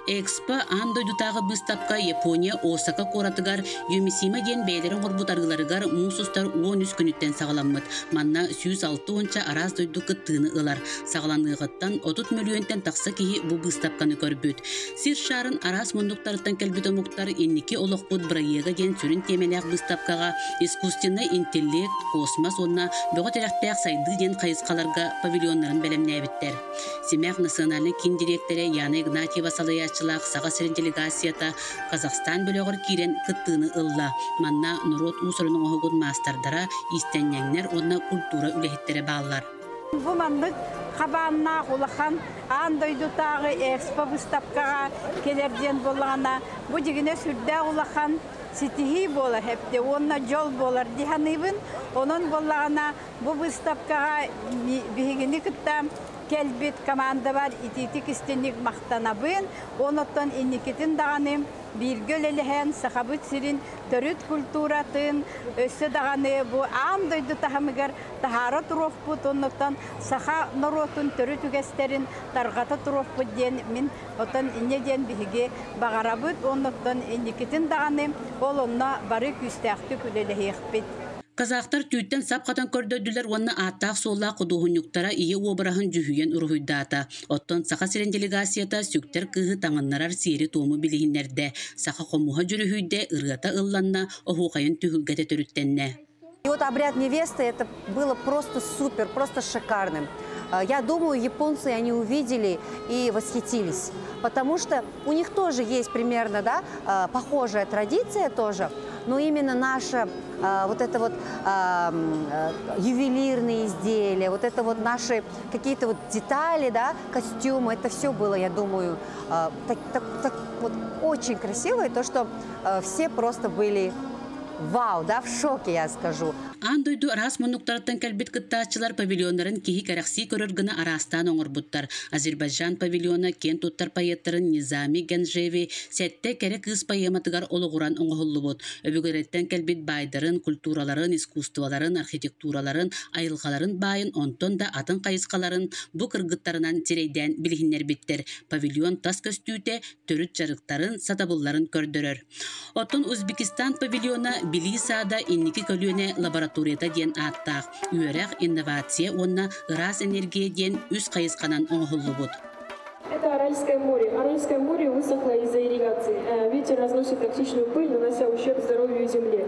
Экспо андойдутағы бұстапқа Япония Осака коратыгар Юмисима ген бәйлерін ғырбутарғыларыгар мұсустар 13 күніттен сағаламмыд. Манна 106 онча араз дойду кыттыны ылар. Сағаланығыттан 30 миллионтен тақсы кейі бұл бұстапқаны көрбүт. Сир шарын араз мұндықтарыттан кәлбіт омуқтар еннеке олықпұд бірайыға ген сүрін темелек бұстапқаға искусственный интеллект, космос онна бұғы терәқпәқ сайды ден қайысқаларға павильонларын бәлемнәбіттер. Семяқ национальный кен директоры Яна Игнатьева салаячылақ саға сірін делегацията Казахстан бөліғір кирен кыттыны ылла. Манна Нұрот ұсырының оғығын мастардара истеннеңнер онна культура үлехеттері бағылар. Бұл мандық қабанна құлақан андойдутағы экспо выставкаға келерден болғана бұл дегіне сүрді құлақан сетихи болар хепте, онна жол болар диханыбын, onun болғана бұл выставкаға бігіні күттам келбет команда бар, ититик істенік мақтанабын, оныттан инникетін дағаным, биргөл әліхен, сақабыт сирин, төріт культуратын, өсі дағаны, бұл андойды тахамығар, тахары тұруқ бұд, оныттан сақа нұротын төріт үгестерін, тарғаты тұруқ бұд ден, мен отын иннеден бігі бағарабыд, оныттан инникетін дағаным, ол онна бары күстәқті күлелі еқпет. Казахтар түйттен сап қатын көрдөділер онна аттақ солла құдуғынюктара ие обырағын жүхүйен ұрғыйдата. Оттон сақа сирен делегацията сүктер кығы таңыннарар сері тому білігінлерді. Сақа қомуға жүріхүйде ұрғата ылланна оғуқайын түйілгеті түріттенне. И вот обряд невесты, это было просто супер, просто шикарным. Я думаю, японцы, они увидели и восхитились, потому что у них тоже есть примерно, да, похожая традиция тоже, но именно наша вот это вот ювелирные изделия, вот это вот наши какие-то вот детали, да, костюмы, это все было, я думаю, так вот очень красиво, и то, что все просто были вау, да, в шоке, я скажу. Андойду арас мұнуқтарыттан кәлбет кыттаатчылар павильонларын кихи кәрәқси көріргіні арастан оңыр бұттар. Азербайжан павильона кен туттар пайеттарын Низами Генжеви сәтті кәрі кыз пайематыгар олығыран оңғылы бұд. Өбігіреттен кәлбет байдарын, культураларын, искусстваларын, архитектураларын, айылғаларын байын, онтон да атын қайысқаларын бұ кыргыттарынан терейден білігінер біттер. Павильон тас көстүйте төріт жарықтарын, сатабылларын көрдірір. Оттон Өзбекистан павильона Билисада инники көліне лабораторията ден аттақ. Үйерақ инновация онна ырас энергия ден үз қайысқанан оңғылы бұд. Это Аральское море. Аральское море высохло из-за ирригации. Ветер разносит токсичную пыль, нанося ущерб здоровью земли.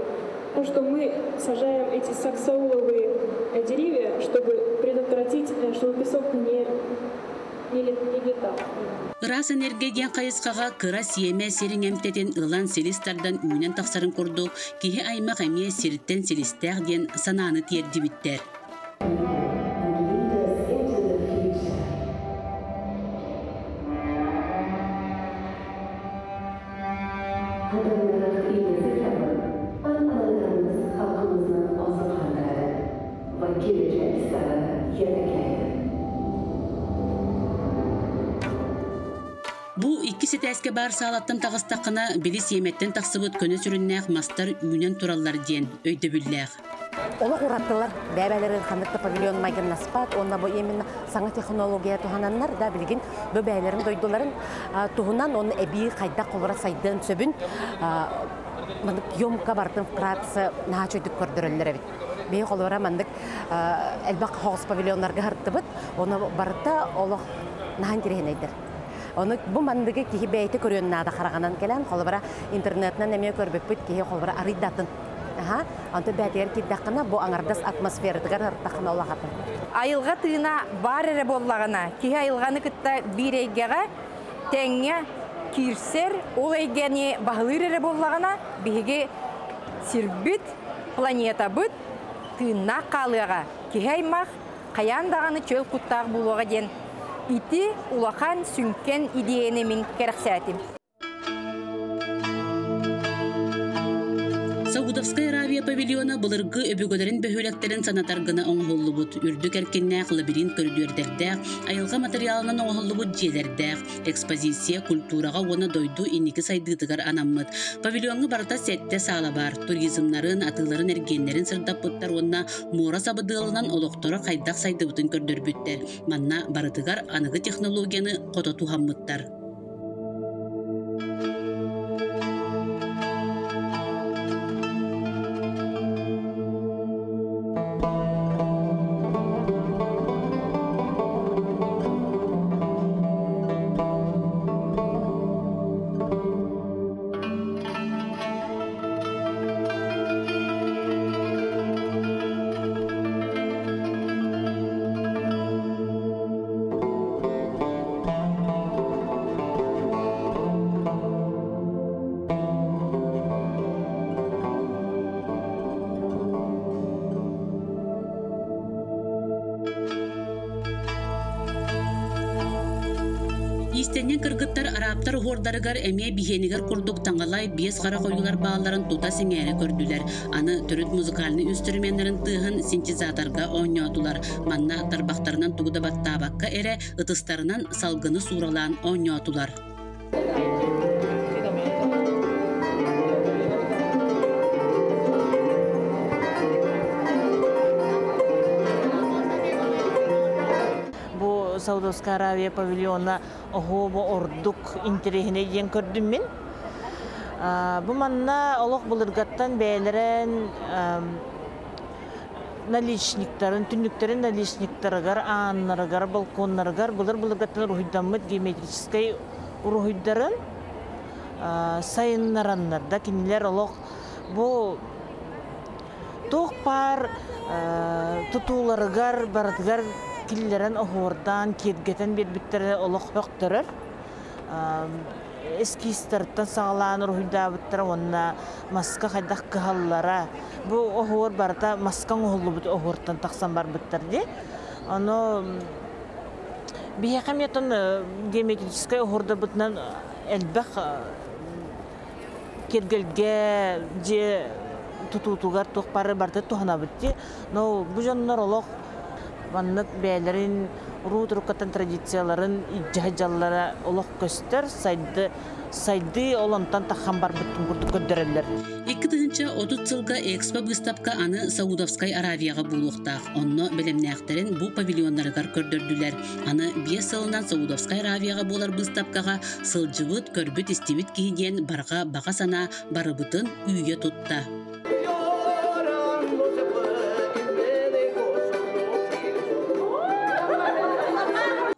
То, что мы сажаем эти саксауловые деревья, чтобы предотвратить, чтобы песок не летал. Ырас энергия қайысқаға кыра сиеме серин әмтетін ылан селистардан үйнен тақсарын көрдік, кейі аймақ әме серіттен селистер ден сананы терді біттер. Бу иккиси тәске бар саалаттан тағыстақына біліс еметтен тақсыбыт көне сүріннәқ мастар үйнен тураллар ден өйді бүлләқ. Олық ұраттылар, бәбәлерін қандықты павильон майген наспат, онда бұл емін саңа технология туғананлар да білген бөбәлерін дойдыларын туғынан оны әбей қайда қолыра сайдың сөбін емка бардың вкратсы наға чөйдік көрдірілдер әбет. Бей қолыра мандық әлбақ хоғыз павильонларға ғыртты бұд, оны барыта олық наған кереген әйдір. Оны бұл мандығы кейі бәйті көрген нада қарағанан келен, қолыбара интернетінен әме көрбек бұд, кейі қолыбара аридатын. Анты бәтер киддақына бұл аңардас атмосферадығар артақына олағатын. Айылға тыына бар әрі болағына, кейі айылғаны күтті бір әйгеға тәңе кирсер, ол әйгені бағылыр әрі болағына, бейге сирбіт, планета бұд, тыына қалыға. Кейі аймақ қаяндағаны чөл құттағы болуға ден. Ити улахан сүнкен идеяны мен керексәтим. Саудовская Аравия павильона бұлырғы өбігөлерін бөхөлектерін санатарғына оңғылы бұд. Үрдік әркеннәқ лабиринт көрдердердәқ, айылға материалынан оңғылы бұд желердәқ. Экспозиция культураға оны дойду иннекі сайдыдығар анаммыд. Павильонғы барыта сәтті сала бар. Туризмнарын, атыларын әргенлерін сырдап бұттар онына мора сабыдығылынан олықтары қайдақ сайды бұтын көрдер бүттер. Манна барытығар анығы технологияны қота туғаммыттар. Истеннен кыргыттар араптар хордарыгар эме бихенигер курдук таңалай биес гара койулар бааларын тута сеңере көрдүлер. Аны төрүт музыкальный инструменттерин тыгын синтезаторга ойнотулар. Манна тарбактарынан тугуда баттабакка эре ытыстарынан салгыны суралаан ойнотулар. Саудовская Аравия павильона оғуы ордук интерегіне ден көрдім мен. Бұл манна олық бұлырғаттан бәйлерін наличниктарын, түнніктерін наличниктарығар, аннарығар, балконларығар, бұлырғаттан рухидамыд геометрическай рухидарын сайыннараннарда кенелер олық бұл тоқ бар тұтуларығар, баратығар киллерен оғырдан, кергетен бетбіттерді олық өқтірір. Эскистарттан сағалан рухида біттір, онына маска қайдақ қығаллара. Бұл оғыр барда маскан оғылы бұд оғырдан тақсан бар біттерді. Оны бейеқам етін геометрическай оғырда бұдынан әлбәқ кергелге же тұтутуғар тоқпары барды тұғына бітті. Но бұл жанлар олық Ваннық бәлерін, ру-тұрқаттан традицияларын иджахаджалары олық көстер, сайды олантан таққан бар бұттың күрді көддірелер. 2030 жылға экспо выставка аны Саудовскай Аравияға бұлуқтақ. Онны білімнәқтерін бұл павильонларығар көрдірділер. Аны 5 сылынан Саудовскай Аравияға болар выставкаға сылжывыт, көрбіт, істебіт кейден барға баға сана барыбытын үйе тұтта.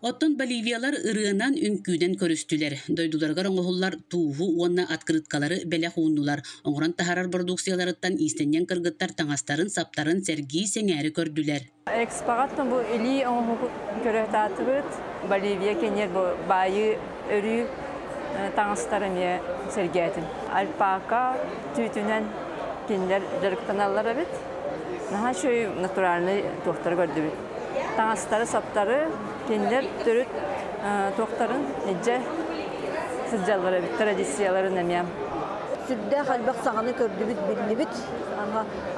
Оттон Боливиялар ырыынан үнкүйден көрістілер. Дойдуларғар оңғылар туғу онна открыткалары бәлі хуыннулар. Оңғыран тахарар продукцияларыттан истеннен кыргыттар таңастарын, саптарын сәргей сеңәрі көрділер. Экспоғаттың бұл үлі оңғы көріқтаты бұд. Боливия кенер бұл байы өрі таңастары ме сәргейтін. Альпака түйтінен кенер жарықтаналары бұд. Наға шөй натуральный тоқтары көрді бұд. Таңастары, саптары кендер түріт тоқтарын әджі сызжалары біт, традициялары нәмем. Сүрді қалбақ сағаны көрді біт, білі біт.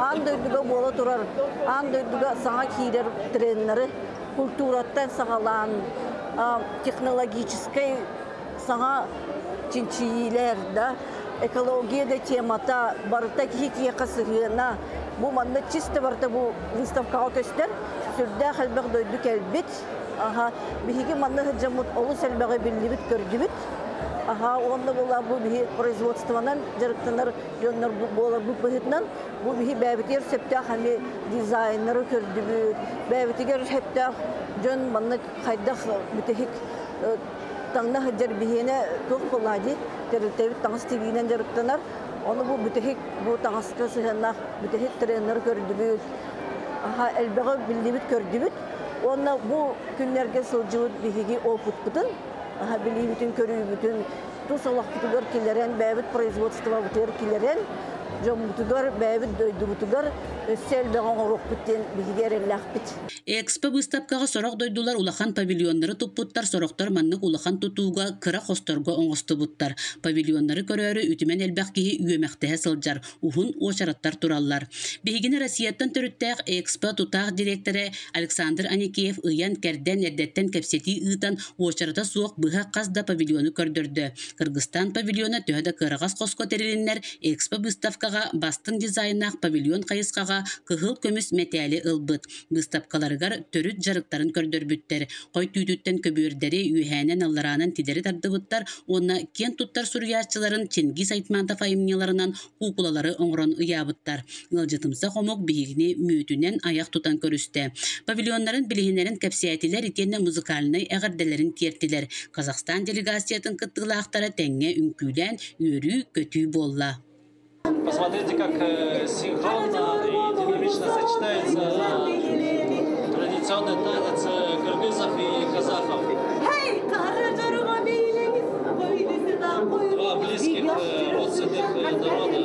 Аң дөйдіға бола тұрар, аң дөйдіға саңа кейдер тренері, культураттан сағалан, технологическай саңа чинчийлер, экологияда темата, барыта кейкие қасығына, бұл манда чисті барыта бұл выставкаға көстер, сүрді қалбақ дөйді кәлбет, бихиги манна хаджамут олу сәлбәгы биллибит көрдүбит. Онда була бу бихи производствонан жарыктанар жоннар була бу бихитнан бу бихи бәбитер септа хами дизайнеры көрдүбит. Бәбитер септа жон манна кайдах битехик таңна хаджар бихине тух булади тертебит таңс тибинен жарыктанар. Оны бу битехик бу таңска сыгынна битехик тренер көрдүбит. Әлбәгы биллибит көрдүбит. Онна бұл күнлерге сылжуыт бігеге опыт бұтын, білей бүтін, көрі бүтін, тұсалақ бұтығар келерен, бәйбіт производства бұтығар келерен, жон бұтығар, бәйбіт дөйді бұтығар, өссел дағын оруқ бүттен бігеге әрелләқ бүт. Экспо выставкаға сорақ дойдулар улахан павильонлары тұппыттар, сорақтар маннық улахан тұтуға кыра қосторға оңысты бұттар. Павильонлары көрері үтімен әлбәқ кейі үйемәқтәе сылжар, ұхын очараттар тураллар. Бігіне Россияттан түріттәқ экспо тұтақ директоры Александр Аникеев ұян кәрден әрдеттен кәпсеті ұйтан очарата суық бұға қазда павильоны көрдірді. Кыргызстан павильоны төхеді кырағас қоско терілінлер экспо выставкаға бастың дизайнақ павильон қайысқаға кығыл көміс мәтәлі ылбыт. Выставкаларыгар төрүт жарыктарын көрдөрбүттер. Кой түйтүттен көбүрдери үйхәнен алларанын тидери тардыбыттар, онна кен туттар сурьячыларын Чингис Айтмантов айымнеларынан кукулалары оңрон ыябыттар. Ылжытымса хомок бигини мүйтүнен аяк тутан көрүстө. Павильоннарын билигинерин кәпсиятилер итенне музыкальный әгәрделерин тиертилер. Казахстан делегациятын кыттылаактары теңге үнкүлән өрү көтүү болла. Посмотрите, как синхронно и динамично сочетается традиционный танец кыргызов и казахов. Два близких родственных народа.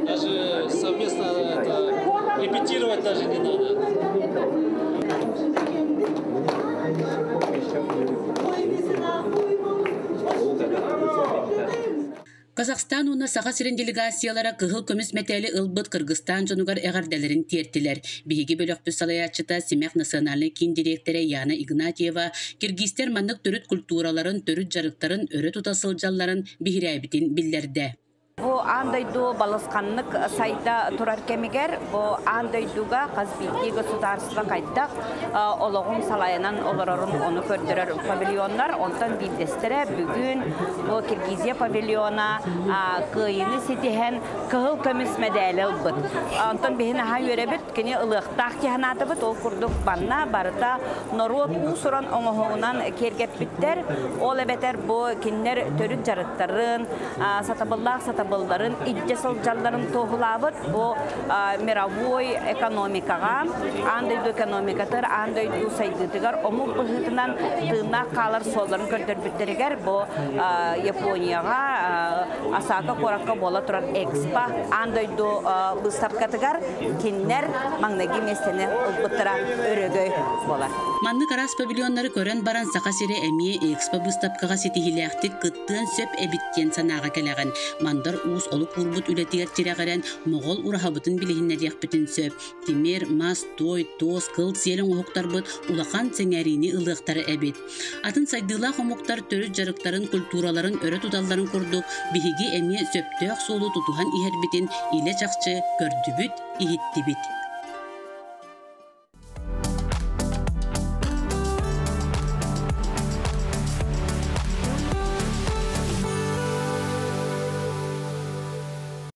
Даже совместно это репетировать даже не надо. Казахстан уна саха сирен делегациялара кыгыл көмүс метели ылбыт Кыргызстан жонугар эгарделерин тиертилер. Биһиги бөлөкпү салаячыта Семях национальный кин директоры Яна Игнатьева киргизтер маннык төрүт культураларын, төрүт жарыктарын, өрө тутасылжалларын бихирәбитин биллерде. Бу андайду балысқанлык сайда турар кемигер, бу андайдуга Казбийги государство кайдак ологун салайынан олорорун оны көрдөрөр павильоннар, онтан билдестере бүгүн бу Киргизия павильона кыйыны ситихен кыгыл көмүс медали ылбыт. Онтан бихин ха йөребит, кини ылыктак тиханатыбыт, ол курдук банна барыта норот усуран оңоһуунан кергеппиттер, ол эбетер бу киннер төрүт жарыктарын, сатабылларын, иддесыл жалларын тоғылабыт, бұл мировой экономикаға, андайду экономикатыр, андайду сайдытыгар, ому бұғытынан тына қалар соларын көрдірбіттерігер, бұл Японияға асака коракка бола тұрар экспа, андайду бұстапкатыгар, киннер маңнаги местені ұлбыттыра өрөгөй болар. Манны карас павильоннары көрен баран сақа сире әмие экспа бұстапкаға сетихилияқтик кыттын сөп әбіттен санаға кәләғын. Мандар уус олук урбут үлетигер тирәгәрән моғол урахабытын билихиннәдияқ бүтін сөп. Тимер, мас, той, тоз, кыл селен оғықтар бұт улақан цеңәрини ылықтары әбет. Атын сайдыла қомуқтар төрі жарықтарын, культураларын, өрі туталларын көрдік. Бихиги әме сөптөк солу тутуған ихер бітін иле чақчы көрді бүт, ихетті бит.